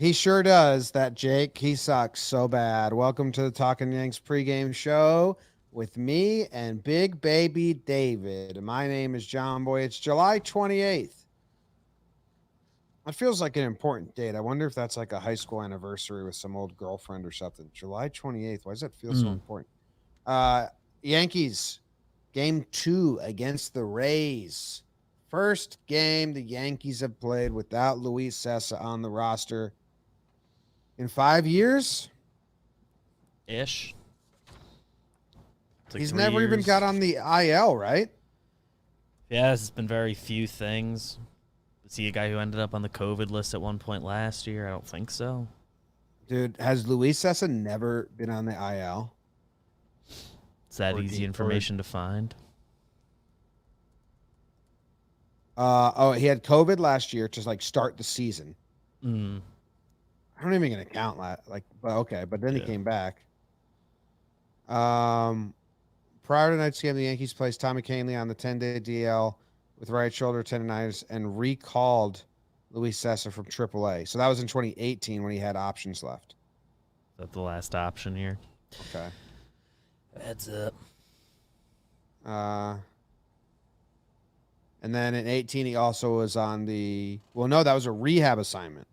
He sure does, that Jake. He sucks so bad. Welcome to the Talkin Yanks pregame show with me and Big Baby David. My name is JOMBOY. It's July 28th. It feels like an important date. I wonder if that's like a high school anniversary with some old girlfriend or something. July 28th. Why does that feel so Mm. important? Uh Yankees game 2 against the Rays. First game the Yankees have played without Luis Sessa on the roster in 5 years. Ish. It's like He's 3 never even got years. on the IL, right? Yeah, it's been very few things. Is he a guy who ended up on the COVID list at one point last year? I don't think so. Dude, has Luis Sessa never been on the IL? It's that Or easy D or information to find. he had COVID last year to like start the season. Mm. I don't even gonna count but okay, but then he Yeah. came back. Prior to tonight's game, the Yankees placed Tommy Kahnle on the 10-day DL with right shoulder tendonitis and recalled Luis Sessa from AAA. So that was in 2018 when he had options left. Is that the last option here? Okay. That's it. Uh, and then in 18, he also was on the. Well, no, that was a rehab assignment.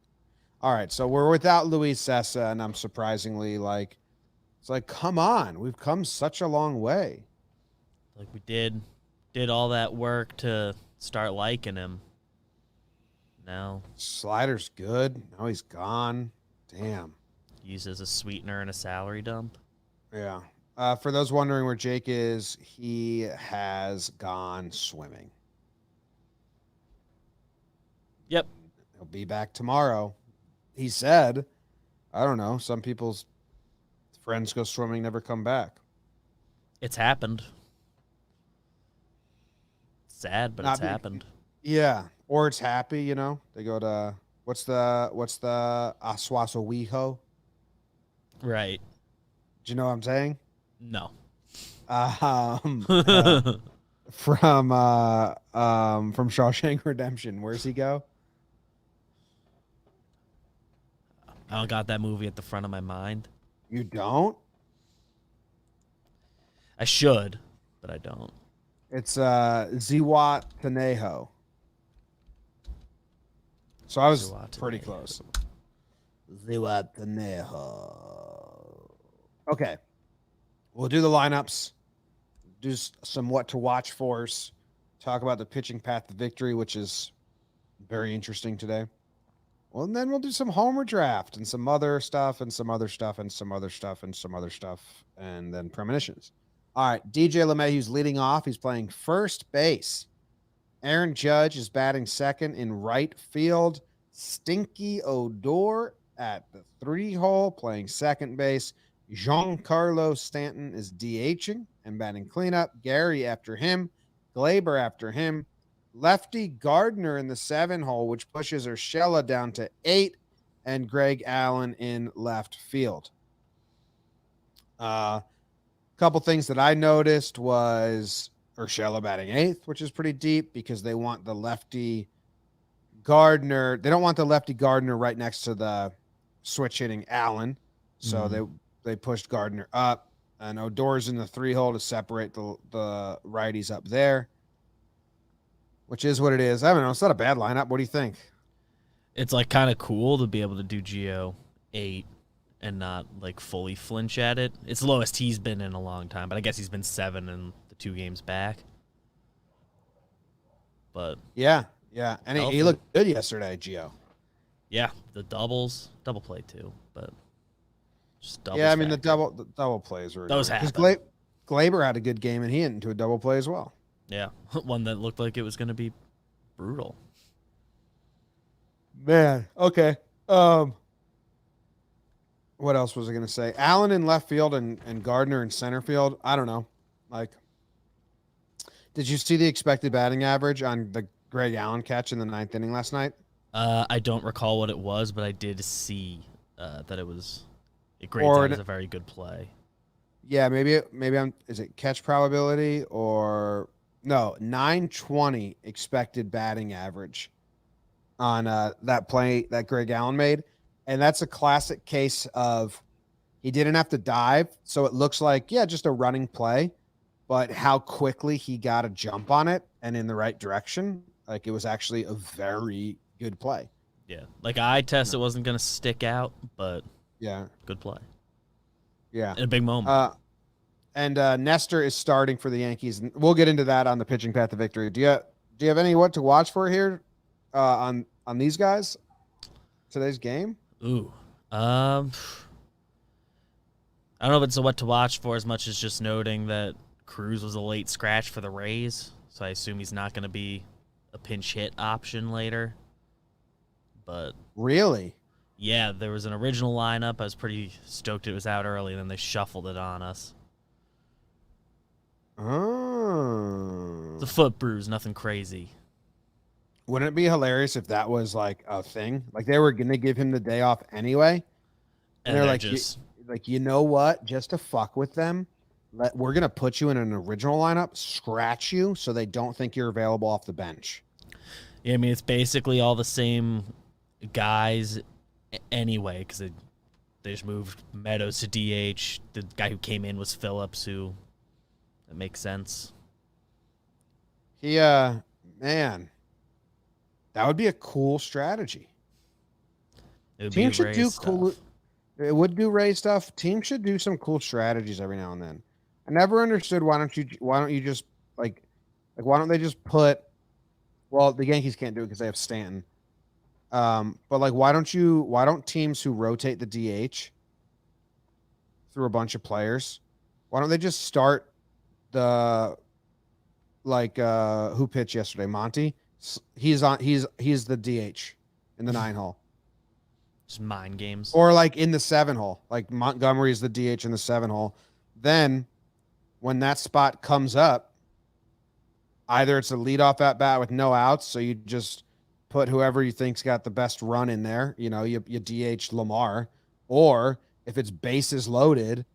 All right, so we're without Luis Sessa, and I'm surprisingly like, it's like, come on, we've come such a long way. Like we did all that work to start liking him. Now Slider's good. Now he's gone. Damn. used as a sweetener in a salary dump. Yeah. For those wondering where Jake is, he has gone swimming. Yep. He'll be back tomorrow. He said, I don't know, some people's friends go swimming, never come back. It's happened. Sad, but Not it's be- happened. Yeah. Or it's happy, you know. They go to what's the Aswasowiho? Right. Do you know what I'm saying? No. Um, from Shawshank Redemption. Where's he go? I don't got that movie at the front of my mind. You don't? I should, but I don't. It's Ziwat Tanejo. So I was pretty close. Ziwat Tanejo. Okay. We'll do the lineups, do some what to watch for us, talk about the pitching path to victory, which is very interesting today. Well, and then we'll do some homer draft and some other stuff and some other stuff and some other stuff and some other stuff, and then premonitions. All right, DJ LeMahieu's leading off. He's playing first base. Aaron Judge is batting second in right field. Stinky Odor at the 3-hole playing second base. Giancarlo Stanton is DHing and batting cleanup. Gary after him. Glaber after him. Lefty Gardner in the 7-hole, which pushes Urshela down to 8, and Greg Allen in left field. Couple things that I noticed was Urshela batting 8th, which is pretty deep because they want the lefty Gardner. They don't want the lefty Gardner right next to the switch hitting Allen. So they pushed Gardner up, and Odor's in the 3-hole to separate the righties up there, which is what it is. I don't know. It's not a bad lineup. What do you think? It's like kind of cool to be able to do Geo 8 and not like fully flinch at it. It's the lowest he's been in a long time, but I guess he's been 7 in the 2 games back. But yeah, and he looked good yesterday, Gio. Yeah, the double play too, but just double. Yeah, I mean the double plays were those because happen. Glaber had a good game and he hit into a double play as well. Yeah, one that looked like it was going to be brutal. Man, okay. What else was I going to say? Allen in left field and Gardner in center field. I don't know. Like, did you see the expected batting average on the Greg Allen catch in the 9th inning last night? I don't recall what it was, but I did see that it was. It grades out as a very good play. Yeah, maybe is it catch probability or no 920 expected batting average on that play that Greg Allen made. And that's a classic case of he didn't have to dive. So it looks like, just a running play, but how quickly he got a jump on it and in the right direction. Like it was actually a very good play. Yeah. Like eye test, it wasn't going to stick out, but good play. Yeah. In a big moment. And Nestor is starting for the Yankees. And we'll get into that on the pitching path to victory. Do you have any what to watch for here on these guys? Today's game? Ooh. I don't know if it's a what to watch for as much as just noting that Cruz was a late scratch for the Rays, so I assume he's not going to be a pinch hit option later. But really? Yeah, there was an original lineup. I was pretty stoked it was out early, and then they shuffled it on us. Oh. It's a foot bruise, nothing crazy. Wouldn't it be hilarious if that was like a thing? Like they were going to give him the day off anyway. And they're like, you know what? Just to fuck with them, we're going to put you in an original lineup, scratch you so they don't think you're available off the bench. Yeah, I mean, it's basically all the same guys anyway because they just moved Meadows to DH. The guy who came in was Phillips, who that makes sense. Man, that would be a cool strategy. Team should do cool. It would do Ray stuff. Team should do some cool strategies every now and then. I never understood why don't you just why don't they just put, well, the Yankees can't do it because they have Stanton. But like why don't teams who rotate the DH through a bunch of players, why don't they just start the who pitched yesterday? Monty. He's the DH in the 9 hole. Just mind games. Or like in the 7 hole. Like Montgomery is the DH in the 7 hole. Then when that spot comes up, either it's a leadoff at bat with no outs, so you just put whoever you think's got the best run in there. You know, you DH Lamar. Or if it's bases loaded,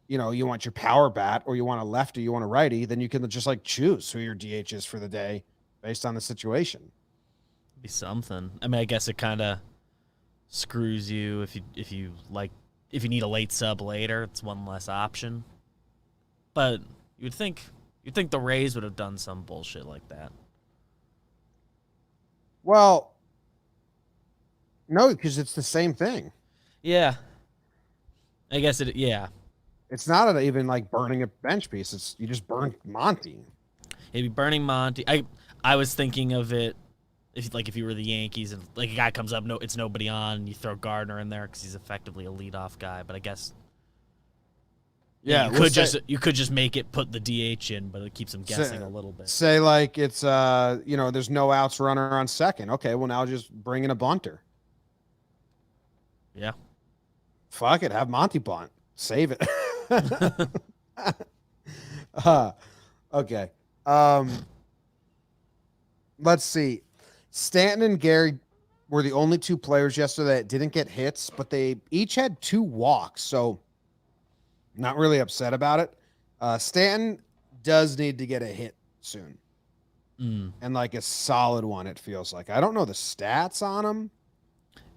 you know, you want your power bat or you want a lefty, you want a righty, then you can just like choose who your DH is for the day based on the situation. Be something. I mean, I guess it kind of screws you if you need a late sub later. It's one less option. But you'd think the Rays would have done some bullshit like that. Well, no, because it's the same thing. Yeah, I guess it. Yeah, it's not even like burning a bench piece. It's you just burn Monty. It'd be burning Monty. I was thinking of it if you were the Yankees and like a guy comes up, it's nobody on, you throw Gardner in there because he's effectively a leadoff guy. But I guess you could just make it put the DH in, but it keeps him guessing a little bit. Say like it's there's no outs, runner on second. Okay, well now just bring in a bunter. Yeah. Fuck it, have Monty bunt. Save it. Okay. Let's see. Stanton and Gary were the only 2 players yesterday that didn't get hits, but they each had 2 walks, so not really upset about it. Stanton does need to get a hit soon. And like a solid one, it feels like. I don't know the stats on him.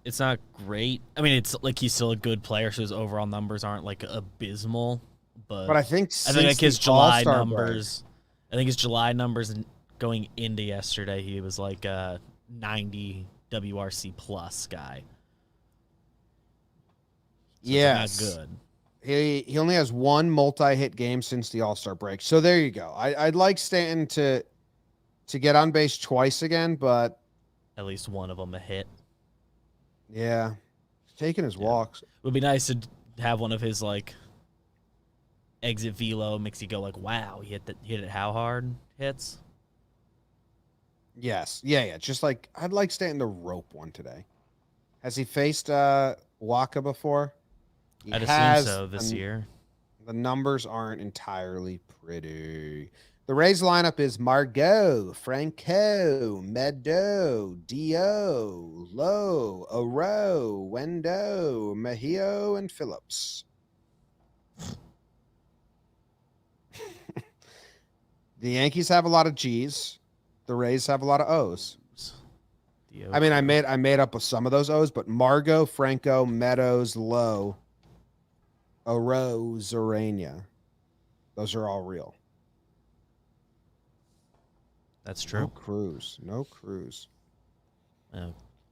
It's not great. I mean, it's like he's still a good player, so his overall numbers aren't like abysmal. But I think like his July numbers. I think his July numbers going into yesterday, he was like a 90 WRC plus guy. So yes, not good. He only has 1 multi-hit game since the All-Star break. So there you go. I'd like Stanton to get on base twice again, but at least one of them a hit. Yeah, he's taking his walks. It would be nice to have one of his like exit velo makes you go like, wow, he hit it how hard hits. Yes, yeah. Just like I'd like Stanton to rope one today. Has he faced Waka before? I'd assume so this year. The numbers aren't entirely pretty. The Rays lineup is Margot, Franco, Meadow, Dio, Lowe, Oro, Wendo, Mejio, and Phillips. The Yankees have a lot of G's. The Rays have a lot of O's. I mean, I made up with some of those O's, but Margot, Franco, Meadows, Lowe, Arose, Urania. Those are all real. That's true. No Cruz.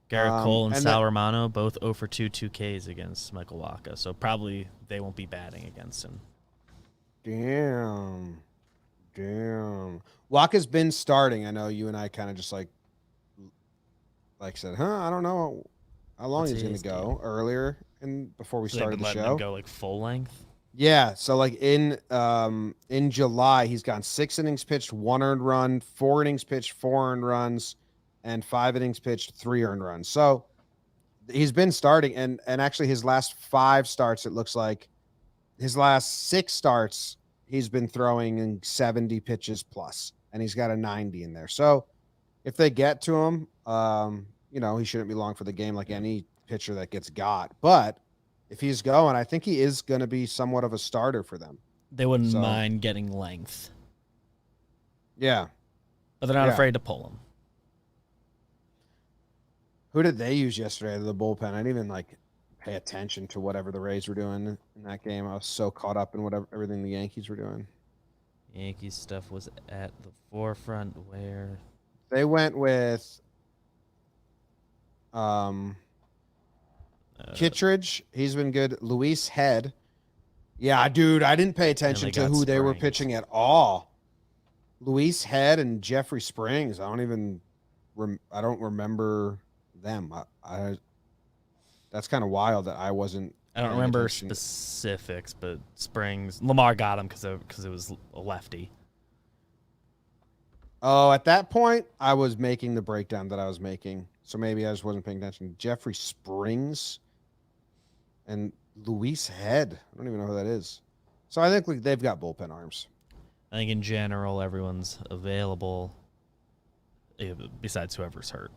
Garrett Cole and Sal that, Romano both 0 for 2 Ks against Michael Wacha, so probably they won't be batting against him. Damn. Wacha's been starting. I know you and I kind of just like said, I don't know how long he's going to go earlier and before we started the show. Him go like full length. Yeah, so like in July, he's gone 6 innings pitched, 1 earned run, 4 innings pitched, 4 earned runs, and 5 innings pitched, 3 earned runs. So he's been starting, and actually his last 5 starts, it looks like his last 6 starts, he's been throwing 70 pitches plus, and he's got a 90 in there. So if they get to him, he shouldn't be long for the game like any pitcher that gets got. But if he's going, I think he is going to be somewhat of a starter for them. They wouldn't mind getting length. Yeah. But they're not afraid to pull him. Who did they use yesterday to the bullpen? I didn't even pay attention to whatever the Rays were doing in that game. I was so caught up in everything the Yankees were doing. Yankees stuff was at the forefront where they went with Kittredge. He's been good. Luis Head. Yeah, dude, I didn't pay attention to who they were pitching at all. Luis Head and Jeffrey Springs. I don't remember them. That's kind of wild that I wasn't. I don't remember specifics, but Springs, Lamar got him because it was a lefty. Oh, at that point, I was making the breakdown that I was making, so maybe I just wasn't paying attention. Jeffrey Springs and Luis Head. I don't even know who that is. So I think they've got bullpen arms. I think in general, everyone's available, besides whoever's hurt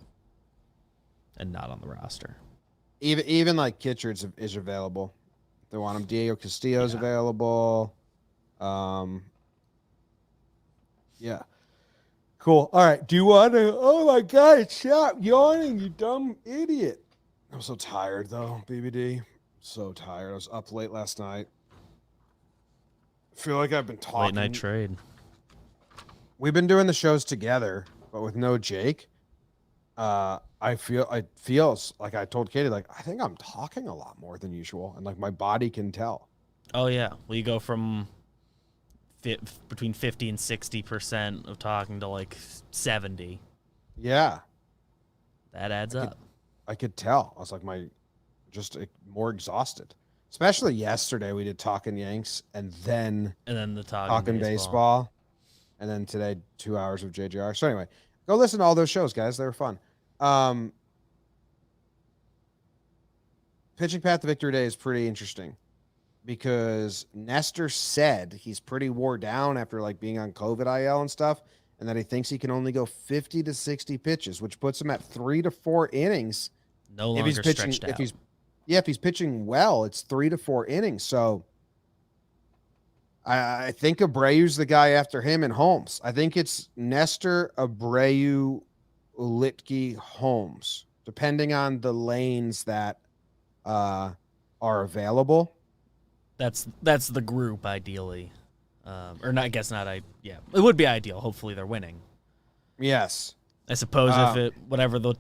and not on the roster. Even like Kittredge is available. If they want him. Diego Castillo's available. Yeah. Cool. All right. Do you want to? Oh my God! Stop yawning, you dumb idiot. I'm so tired though, BBD. So tired. I was up late last night. I feel like I've been talking. Late night trade. We've been doing the shows together, but with no Jake. It feels like I told Katie, I think I'm talking a lot more than usual, and my body can tell. Oh yeah, well, you go from between 50 and 60% of talking to 70. Yeah, that adds up. I could tell. I was just more exhausted. Especially yesterday, we did Talkin Yanks, and then the Talkin baseball, and then today 2 hours of JJR. So anyway, go listen to all those shows, guys. They were fun. Pitching Path to Victory Day is pretty interesting because Nestor said he's pretty wore down after like being on COVID IL and stuff, and that he thinks he can only go 50 to 60 pitches, which puts him at 3 to 4 innings. No longer if he's pitching, stretched out. If he's pitching well, it's 3 to 4 innings. So I think Abreu's the guy after him and Holmes. I think it's Nestor, Abreu, Litke, Holmes, depending on the lanes that are available. That's the group ideally, or not. I guess not. Yeah, it would be ideal. Hopefully they're winning. Yes, I suppose if whatever the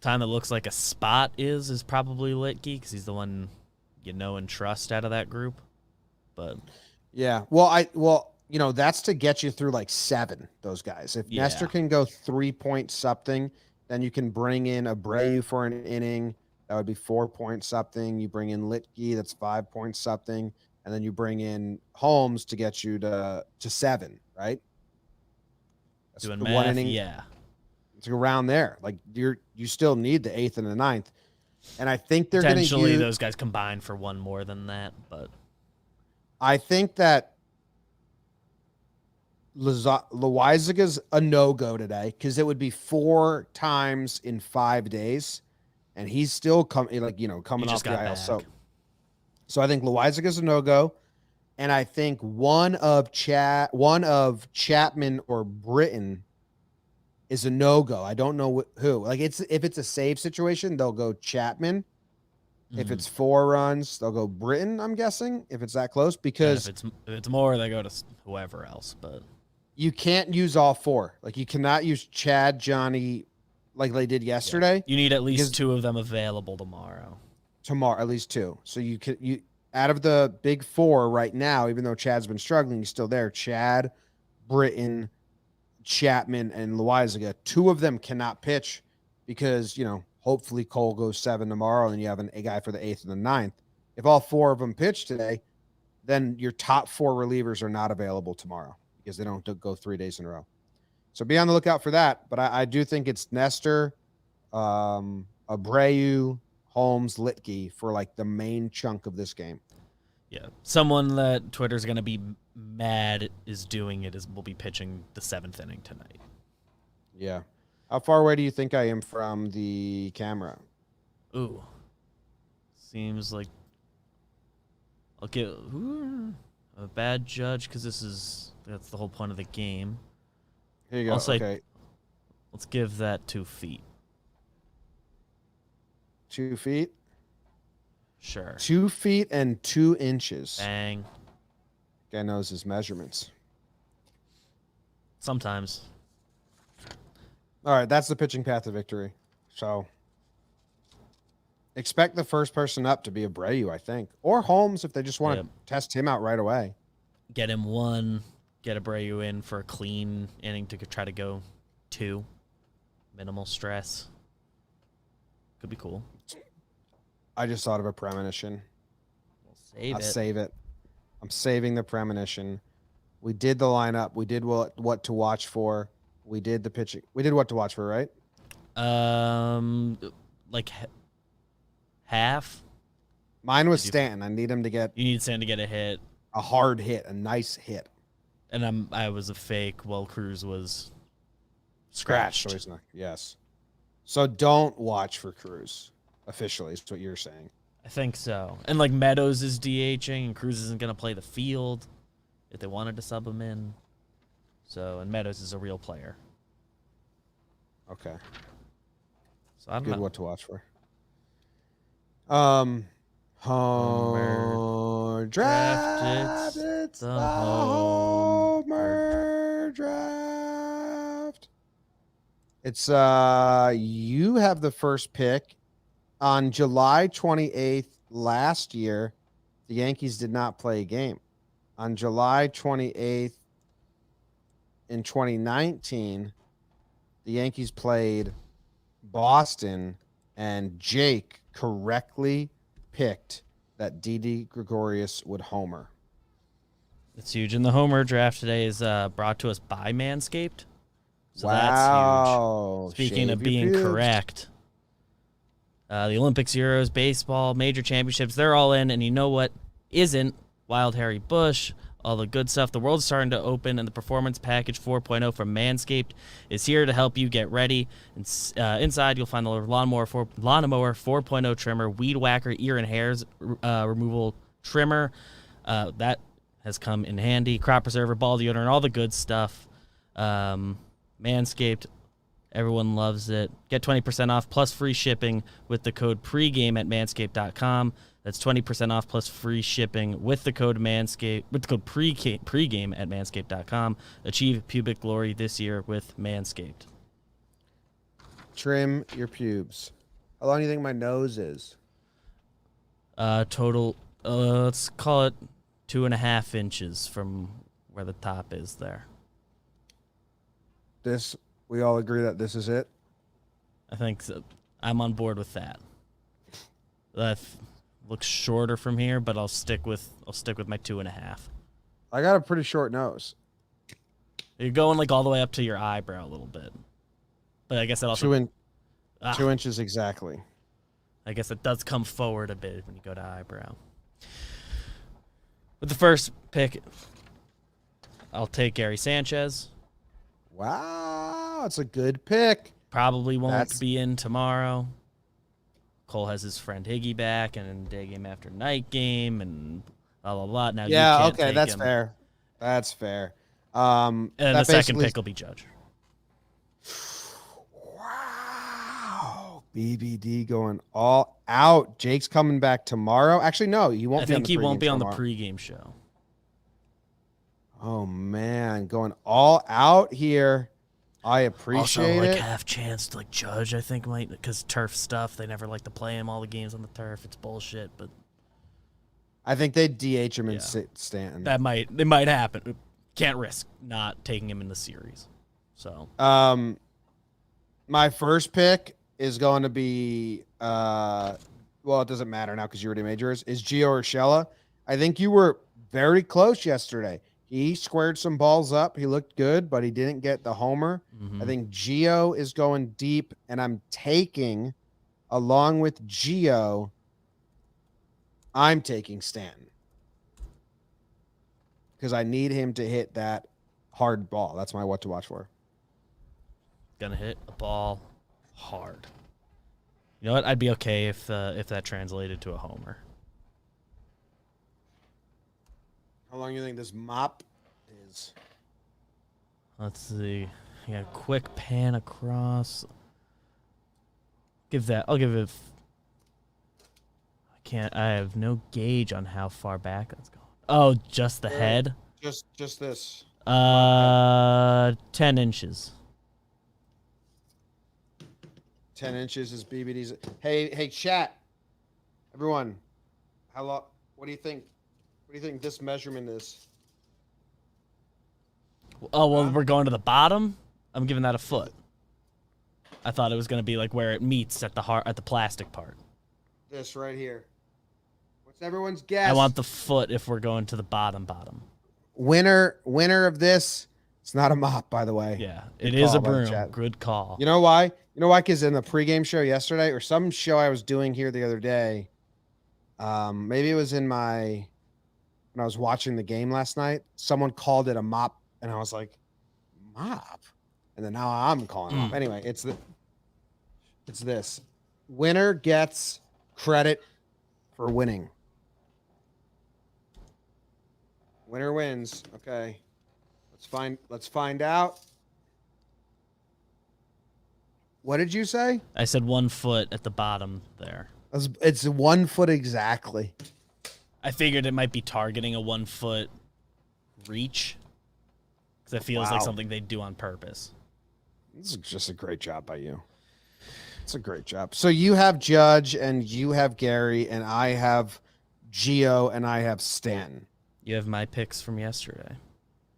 time that looks like a spot is probably Litke because he's the one and trust out of that group. But yeah, well, that's to get you through 7. Those guys. If Nestor can go 3 point something, then you can bring in Abreu for an inning. That would be 4 point something. You bring in Litke, that's 5 point something, and then you bring in Holmes to get you to 7, right? That's doing the math, 1 inning. Yeah, it's around there. You still need the 8th and the 9th, and I think they're going to potentially those guys combine for one more than that. But I think that Loizaga's a no-go today because it would be 4 times in 5 days. And he's still coming off the IL. So I think Loizaga's a no-go. And I think one of Chapman or Britton is a no-go. I don't know who. Like if it's a save situation, they'll go Chapman. If it's 4 runs, they'll go Britton, I'm guessing, if it's that close, because if it's more, they go to whoever else. But you can't use all 4. Like you cannot use Chad, Johnny, like they did yesterday. You need at least 2 of them available tomorrow. Tomorrow, at least 2. So you out of the big 4 right now, even though Chad's been struggling, he's still there. Chad, Britton, Chapman, and Loizaga. 2 of them cannot pitch because, hopefully Cole goes 7 tomorrow and you have a guy for the 8th and the 9th. If all 4 of them pitch today, then your top 4 relievers are not available tomorrow because they don't go 3 days in a row. So be on the lookout for that. But I do think it's Nestor, Abreu, Holmes, Litke for like the main chunk of this game. Yeah. Someone that Twitter's going to be mad is doing it will be pitching the 7th inning tonight. Yeah. How far away do you think I am from the camera? Ooh. Seems like I'll get a bad judge because that's the whole point of the game. Here you go. I'll say, okay. Let's give that 2 feet. 2 feet? Sure. 2 feet and 2 inches. Bang. Guy knows his measurements. Sometimes. All right, that's the pitching path to victory. So expect the first person up to be Abreu, I think. Or Holmes if they just want to test him out right away. Get him 1, get Abreu in for a clean inning to try to go 2. Minimal stress. Could be cool. I just thought of a premonition. I'll save it. I'm saving the premonition. We did the lineup. We did what to watch for. We did the pitching. We did what to watch for, right? Like half. Mine was Stanton. I need him to get. You need Stanton to get a hit. A hard hit, a nice hit. And I was a fake while Cruz was scratched. So he's not, yes. So don't watch for Cruz. Officially, is what you're saying. I think so. And like Meadows is DHing, and Cruz isn't going to play the field if they wanted to sub him in. So, and Meadows is a real player. Okay. So I don't know what to watch for. Homer draft. It's the Homer draft. It's you have the first pick. On July 28th last year, the Yankees did not play a game. On July 28th in 2019, the Yankees played Boston, and Jake correctly picked that Didi Gregorius would homer. It's huge. And the Homer draft today is brought to us by Manscaped. So wow. That's huge. Speaking of being correct. The Olympics, Euros, baseball, major championships, they're all in. And you know what isn't? Wild Harry Bush, all the good stuff. The world's starting to open, and the Performance Package 4.0 from Manscaped is here to help you get ready. Inside, you'll find the Lawnmower 4.0 trimmer, Weed Whacker ear and hairs removal trimmer. That has come in handy. Crop preserver, ball deodorant, all the good stuff. Manscaped. Everyone loves it. Get 20% off plus free shipping with the code Pregame at manscaped.com. That's 20% off plus free shipping with the code Pregame at manscaped.com. Achieve pubic glory this year with Manscaped. Trim your pubes. How long do you think my nose is? Total, let's call it 2.5 inches from where the top is there. We all agree that this is it? I think so. I'm on board with that. That looks shorter from here, but I'll stick with my 2.5. I got a pretty short nose. You're going like all the way up to your eyebrow a little bit. But I guess it also 2 inches exactly. I guess it does come forward a bit when you go to eyebrow. With the first pick, I'll take Gary Sanchez. Wow, it's a good pick. Probably won't be in tomorrow. Cole has his friend Higgy back, and day game after night game, and blah, blah, blah. Now yeah, you can't take that's him. fair. That's fair. And the second pick will be Judge. BBD going all out. Jake's coming back tomorrow. Actually, no, he won't. I think he won't be on the tomorrow. pregame show. Oh man, going all out here. I appreciate also, it. half chance to Judge. I think might because turf stuff. They never like to play him all the games on the turf. It's bullshit. But I think they DH him in Stanton. It might happen. Can't risk not taking him in the series. So, my first pick is going to be well, it doesn't matter now because you already made yours. Is Gio Urshela? I think you were very close yesterday. He squared some balls up. He looked good, but he didn't get the homer. I think Gio is going deep, and I'm taking, along with Gio, I'm taking Stanton because I need him to hit that hard ball. That's my what to watch for. Gonna hit a ball hard. You know what? I'd be okay if that translated to a homer. How long do you think this mop is? Let's see. Yeah, quick pan across. I'll give it. I have no gauge on how far back that's going. Oh, just the head? Just this. 10 inches. 10 inches is BBD's. Hey, chat. Everyone, how long? What do you think? What do you think this measurement is? Oh, well, we're going to the bottom? I'm giving that a foot. I thought it was going to be where it meets at the plastic part. This right here. What's everyone's guess? I want the foot if we're going to the bottom. Winner of this. It's not a mop, by the way. Yeah, it is a broom. Good call. You know why? Because in the pregame show yesterday, or some show I was doing here the other day, maybe it was when I was watching the game last night, someone called it a mop, and I was like, mop? And then now I'm calling it mop. Anyway, it's this. Winner gets credit for winning. Winner wins. Okay. Let's find out. What did you say? I said 1 foot at the bottom there. It's 1 foot exactly. I figured it might be targeting a 1 foot reach because it feels like something they'd do on purpose. This is just a great job by you. It's a great job. So you have Judge and you have Gary and I have Gio and I have Stanton. You have my picks from yesterday.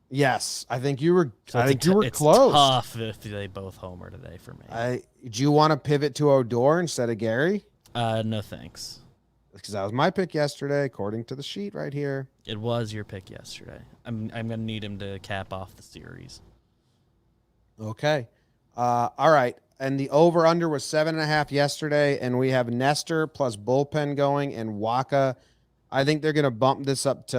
Yes, I think you were. So I think you were close. It's tough if they both homer today for me. Do you want to pivot to Odor instead of Gary? No thanks. Because that was my pick yesterday, according to the sheet right here. It was your pick yesterday. I'm gonna need him to cap off the series. Okay. All right. And the over/under was 7.5 yesterday, and we have Nestor plus bullpen going and Waka. I think they're gonna bump this up to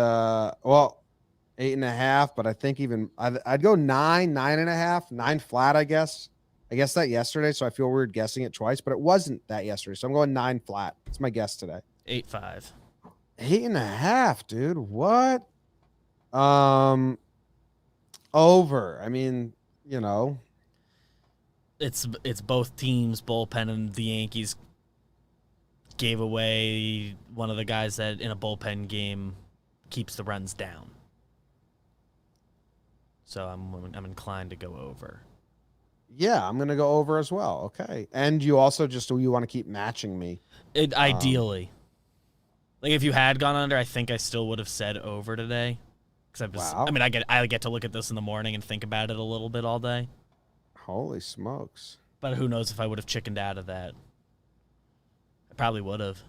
8.5, but I think I'd go 9.5, 9 flat. I guess that yesterday, so I feel weird guessing it twice, but it wasn't that yesterday, so I'm going 9 flat. That's my guess today. 8.5. 8.5, dude. What? Over. I mean, It's both teams, bullpen, and the Yankees gave away one of the guys that in a bullpen game keeps the runs down. So I'm inclined to go over. Yeah, I'm gonna go over as well. Okay, and you also you want to keep matching me. Ideally, if you had gone under, I think I still would have said over today. Because I get to look at this in the morning and think about it a little bit all day. Holy smokes! But who knows if I would have chickened out of that? I probably would have.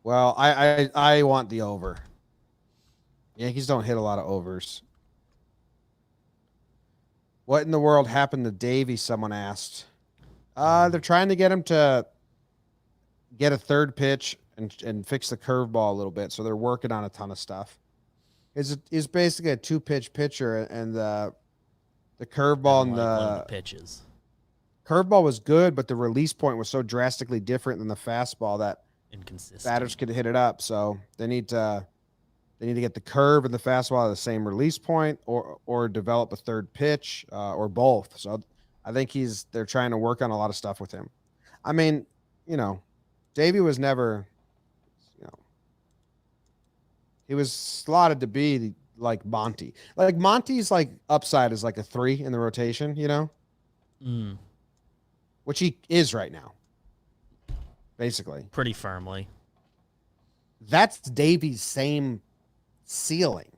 Well, I want the over. Yankees don't hit a lot of overs. What in the world happened to Davey? Someone asked. They're trying to get him to get a third pitch and fix the curveball a little bit. So they're working on a ton of stuff. He's basically a 2-pitch pitcher, and the curveball and one of the pitches. Curveball was good, but the release point was so drastically different than the fastball that inconsistent batters could hit it up. So they need to get the curve and the fastball at the same release point, or develop a third pitch, or both. So I think they're trying to work on a lot of stuff with him. I mean, you know, Davey was never, you know, he was slotted to be like Monty. Like Monty's like upside is like a 3 in the rotation, you know, Mm, which he is right now, basically. pretty firmly. That's Davey's same ceiling.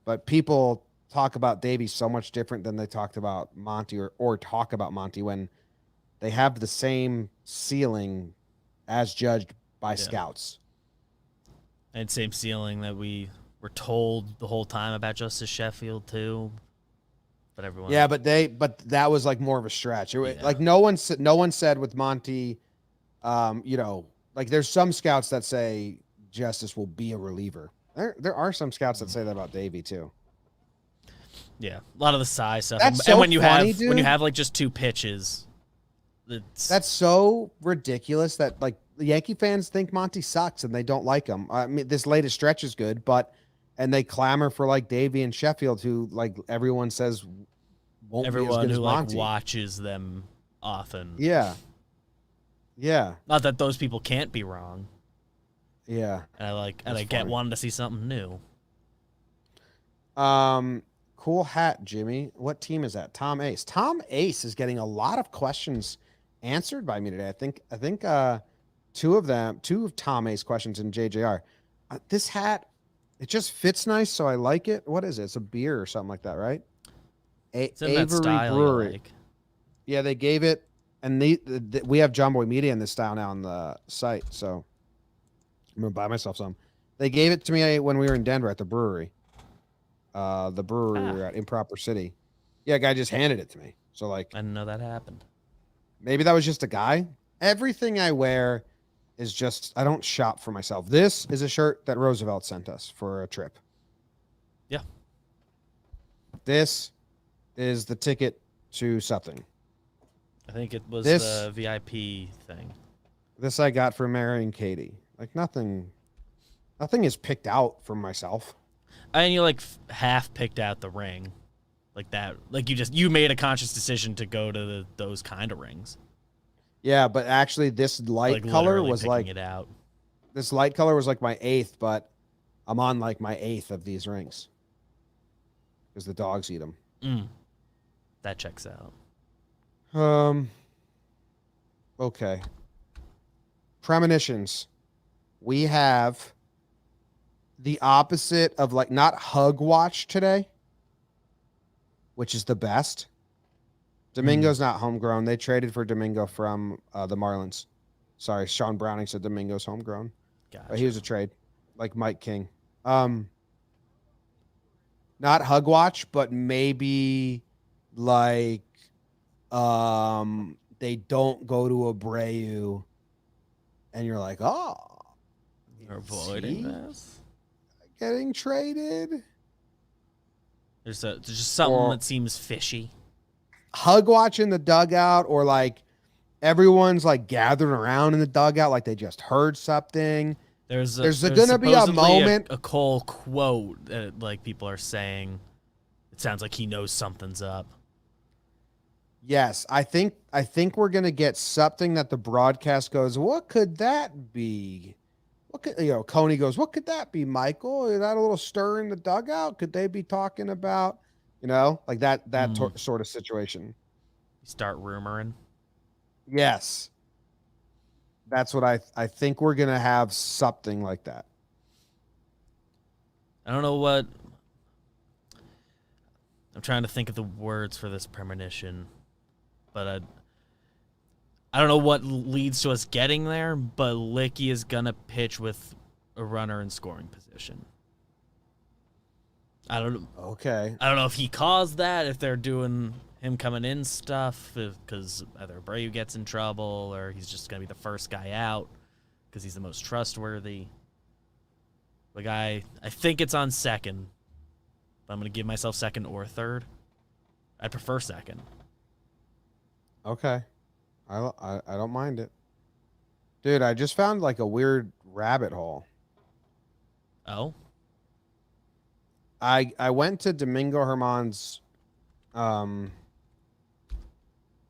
But people talk about Davey so much different than they talked about Monty or talk about Monty when they have the same ceiling as judged by scouts. And same ceiling that we were told the whole time about Justice Sheffield too. But everyone, Yeah, but that was like more of a stretch. Like no one said with Monty, you know, like there's some scouts that say Justice will be a reliever. There are some scouts that say that about Davey too. Yeah, a lot of the size stuff. That's And so when you funny, have dude. when you have like just 2 pitches, That's so ridiculous that like the Yankee fans think Monty sucks and they don't like him. I mean, this latest stretch is good, and they clamor for like Davey and Sheffield, who like everyone says won't be as everyone good as who like Monty. watches them often. Yeah. Not that those people can't be wrong. Yeah. And I get wanting to see something new. Cool hat, Jimmy. What team is that? Tom Ace. Tom Ace is getting a lot of questions answered by me today. I think two of Tom Ace questions in JJR. This hat, it just fits nice, so I like it. What is it? It's a beer or something like that, right? It's in that style Brewery. you like. Yeah, they gave it, and we have JOMBOY Media in this style now on the site, so I'm gonna buy myself some. They gave it to me when we were in Denver at the brewery. We were at Improper City. Yeah, guy just handed it to me. So like, I didn't know that happened. maybe that was just a guy. Everything I wear is just, I don't shop for myself. This is a shirt that Roosevelt sent us for a trip. Yeah. This is the ticket to something. I think it was the VIP thing. This I got for marrying Katie. Like nothing is picked out for myself. And you like half picked out the ring, like that. Like you made a conscious decision to go to those kind of rings. Yeah, but actually, this light Like color was like it out. This light color was like my 8th, but I'm on like my 8th of these rings because the dogs eat them. That checks out. Okay. Premonitions. We have the opposite of like not hug watch today, which is the best. Domingo's not homegrown. They traded for Domingo from the Marlins. Sorry, Sean Browning said Domingo's homegrown. Gotcha. But he was a trade, like Mike King. Not hug watch, but maybe like they don't go to Abreu, and you're like, oh, You're avoiding this. Getting traded. There's just something that seems fishy. Hug watch in the dugout, or like everyone's like gathered around in the dugout, like they just heard something. There's gonna be a moment, a Cole quote that like people are saying. It sounds like he knows something's up. Yes, I think we're gonna get something that the broadcast goes, what could that be? What could, Coney goes, what could that be, Michael? Is that a little stir in the dugout? Could they be talking about, like that sort of situation? You start rumoring. Yes. That's what I think we're going to have something like that. I don't know what. I'm trying to think of the words for this premonition, but I don't know what leads to us getting there, but Licky is going to pitch with a runner in scoring position. I don't know. Okay. I don't know if he caused that, if they're doing him coming in stuff, because either Abreu gets in trouble or he's just going to be the first guy out because he's the most trustworthy. Like I think it's on second, but I'm going to give myself second or third. I'd prefer second. Okay. I don't mind it. Dude, I just found like a weird rabbit hole. Oh? I went to Domingo Germán's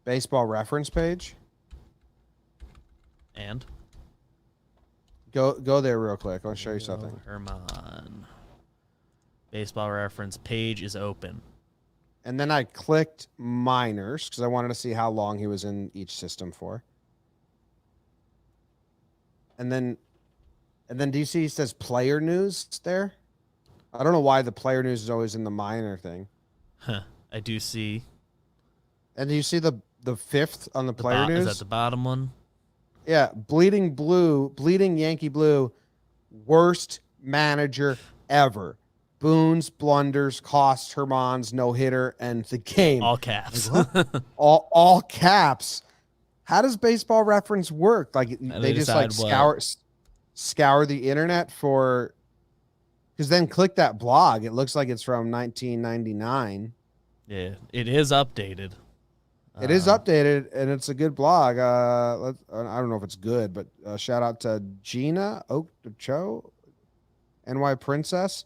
baseball reference page, And Go there real quick. I want to show you something. Herman. Baseball Reference page is open. And then I clicked minors because I wanted to see how long he was in each system for. And then do you see he says player news there? I don't know why the player news is always in the minor thing. Huh. I do see. And do you see the fifth on the player news? Is that the bottom one? Yeah, bleeding Yankee blue, worst manager ever. Boone's blunders cost Herman's no hitter and the game. All caps. Like, all caps. How does Baseball Reference work? Like they just like scour the internet for. Because then click that blog. It looks like it's from 1999. Yeah, it is updated. It is updated, and it's a good blog. I don't know if it's good, but shout out to Gina Oakcho, NY Princess.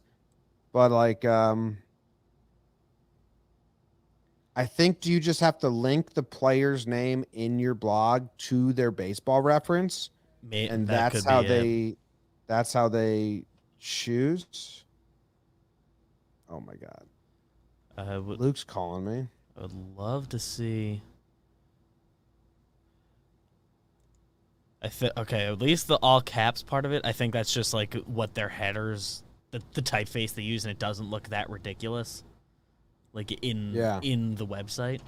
But like, I think do you just have to link the player's name in your blog to their Baseball Reference, and that's how they choose. Oh my God! Luke's calling me. I would love to see. Okay, at least the all caps part of it. I think that's just like what their headers, the typeface they use, and it doesn't look that ridiculous, like in the website.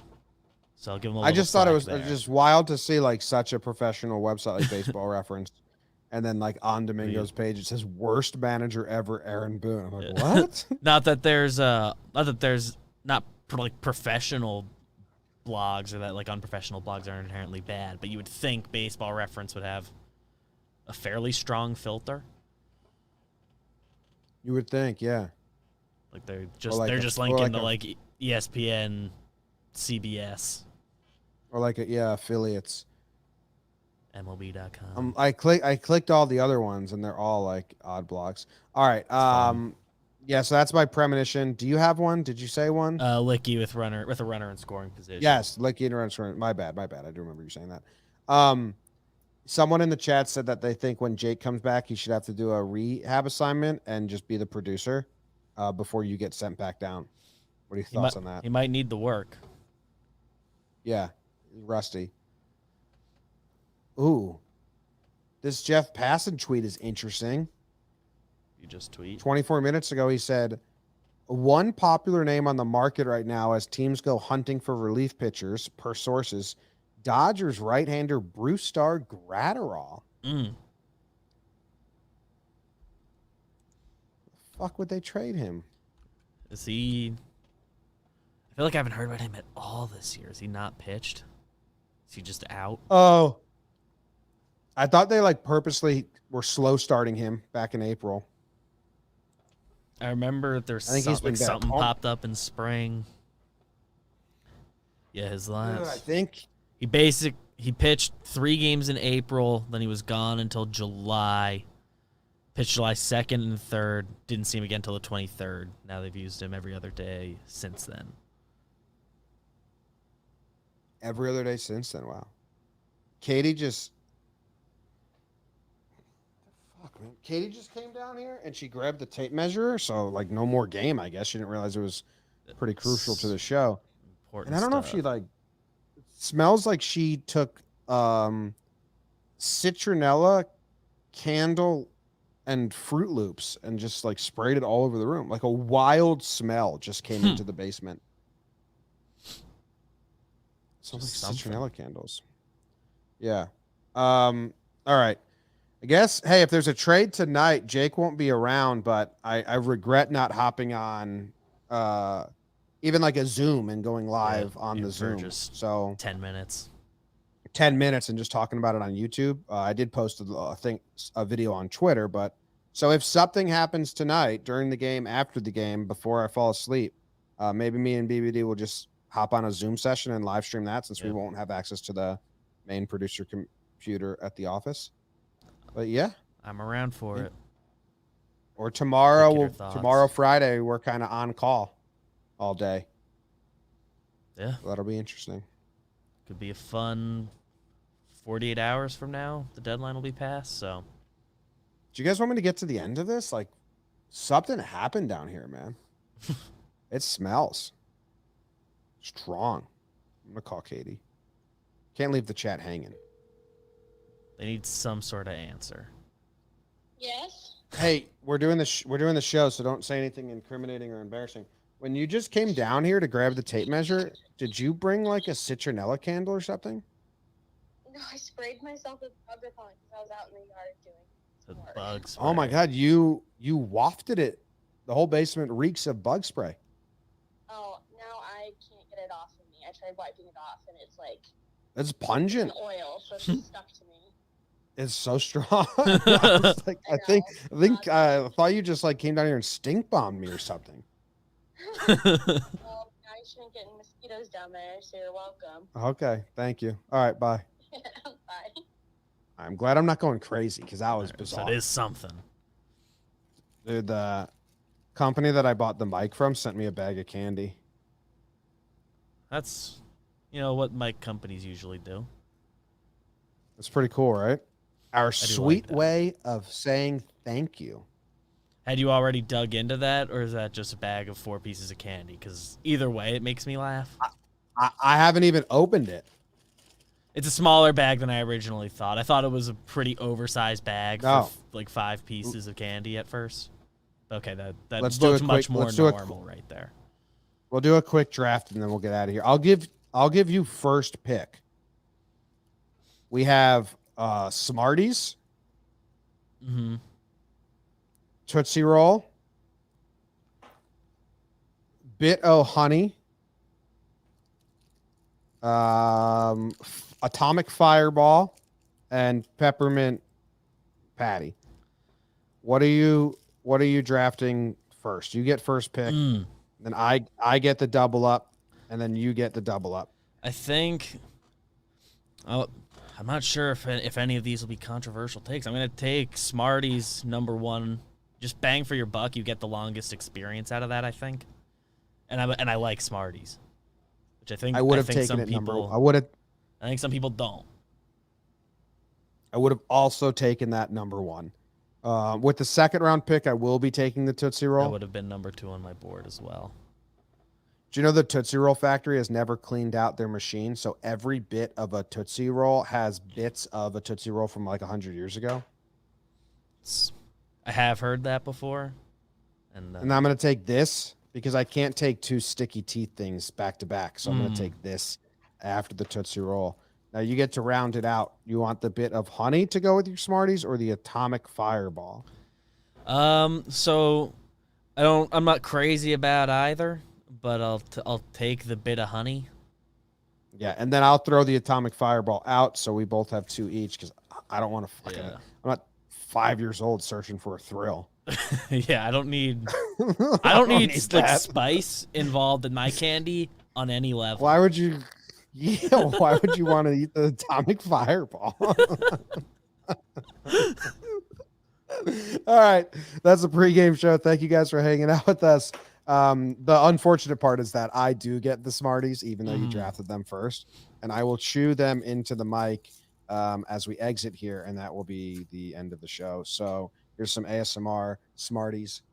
So I'll give them. I just thought it was just wild to see like such a professional website like Baseball Reference, and then like on Domingo's page it says worst manager ever, Aaron Boone. I'm like, what? not that there's not like professional blogs or that like unprofessional blogs are inherently bad, but you would think Baseball Reference would have a fairly strong filter. You would think, yeah. Like they're just linking to like ESPN, CBS, or like affiliates. MLB.com. I clicked all the other ones and they're all like odd blocks. All right. Yeah, so that's my premonition. Do you have one? Did you say one? Licky with a runner in scoring position. Yes, Licky and runner in scoring. My bad. I do remember you saying that. Someone in the chat said that they think when Jake comes back, he should have to do a rehab assignment and just be the producer before you get sent back down. What are your thoughts on that? He might need the work. Yeah, rusty. Ooh, this Jeff Passan tweet is interesting. You just tweet. 24 minutes ago, he said, one popular name on the market right now as teams go hunting for relief pitchers, per sources, Dodgers right-hander Brusdar Graterol. The fuck would they trade him? Is he... I feel like I haven't heard about him at all this year. Is he not pitched? Is he just out? Oh. I thought they like purposely were slow starting him back in April. I remember there's something popped up in spring. Yeah, his last. I think he pitched 3 games in April, then he was gone until July. Pitched July 2nd and 3rd. Didn't see him again until the 23rd. Now they've used him every other day since then. Every other day since then, wow. Katie just came down here and she grabbed the tape measure, so like no more game, I guess. She didn't realize it was pretty crucial to the show. And I don't know if she like it smells like she took citronella, candle, and Fruit Loops and just like sprayed it all over the room. Like a wild smell just came into the basement. Smells like citronella candles. Yeah. All right. I guess, hey, if there's a trade tonight, Jake won't be around, but I regret not hopping on even like a Zoom and going live on the Zoom. Just so 10 minutes. 10 minutes and just talking about it on YouTube. I did post a video on Twitter, but so if something happens tonight during the game, after the game, before I fall asleep, maybe me and BBD will just hop on a Zoom session and live stream that since we won't have access to the main producer computer at the office. But yeah, I'm around for it. Or tomorrow, Friday, we're kind of on call all day. Yeah, so that'll be interesting. Could be a fun 48 hours from now, the deadline will be passed. So, Do you guys want me to get to the end of this? Like, something happened down here, man. It smells strong. I'm gonna call Katie. Can't leave the chat hanging. they need some sort of answer. Yes. Hey, we're doing the show, so don't say anything incriminating or embarrassing. When you just came down here to grab the tape measure, did you bring like a citronella candle or something? No, I sprayed myself with bug repellent because I was out in the yard doing The some work. bugs. Oh my God, you wafted it. The whole basement reeks of bug spray. Oh, now I can't get it off of me. I tried wiping it off, and it's like It's an pungent. oil, so it's just stuck to me. It's so strong. I was like, I thought you just like came down here and stink bombed me or something. Well, now you shouldn't get mosquitoes down there, so you're welcome. Okay, thank you. All right, bye. Bye. I'm glad I'm not going crazy because that was So bizarre. it is something. Dude, the company that I bought the mic from sent me a bag of candy. That's, what mic companies usually do. It's pretty cool, right? Our like sweet that. way of saying thank you. Had you already dug into that, or is that just a bag of 4 pieces of candy? Because either way, it makes me laugh. I haven't even opened it. It's a smaller bag than I originally thought. I thought it was a pretty oversized bag No. for like 5 pieces of candy at first. Okay, that Let's do looks a much quick- more let's do a normal right there. We'll do a quick draft and then we'll get out of here. I'll give you first pick. We have Smarties, Mm-hmm. Tootsie Roll, Bit O Honey, Atomic Fireball, and Peppermint Patty. What are you drafting first? You get first pick. Then I get the double up, and then you get the double up. I think. Oh, I'm not sure if any of these will be controversial takes. I'm gonna take Smarties #1. Just bang for your buck. You get the longest experience out of that, I think. And I like Smarties, which I think I would have think taken some it people. I I think some people don't. would have also taken that #1. With the second round pick, I will be taking the Tootsie That Roll. would have been #2 on my board as well. Do you know the Tootsie Roll factory has never cleaned out their machine? So every bit of a Tootsie Roll has bits of a Tootsie Roll from like 100 years ago. I have heard that before, and And I'm going to take this because I can't take 2 sticky teeth things back to back. So I'm going to take this after the Tootsie Roll. Now you get to round it out. You want the bit of honey to go with your Smarties or the Atomic Fireball? So I'm not crazy about either, but I'll take the bit of honey. Yeah, and then I'll throw the Atomic Fireball out so we both have 2 each because I don't want to fucking. Yeah. I'm not 5 years old searching for a thrill. Yeah, I don't need I don't like that. spice involved in my candy on any level. Why would you? Yeah, why would you want to eat the Atomic Fireball? All right, that's a pregame show. Thank you guys for hanging out with us. The unfortunate part is that I do get the Smarties, even though you drafted them first, and I will chew them into the mic as we exit here, and that will be the end of the show. So here's some ASMR Smarties.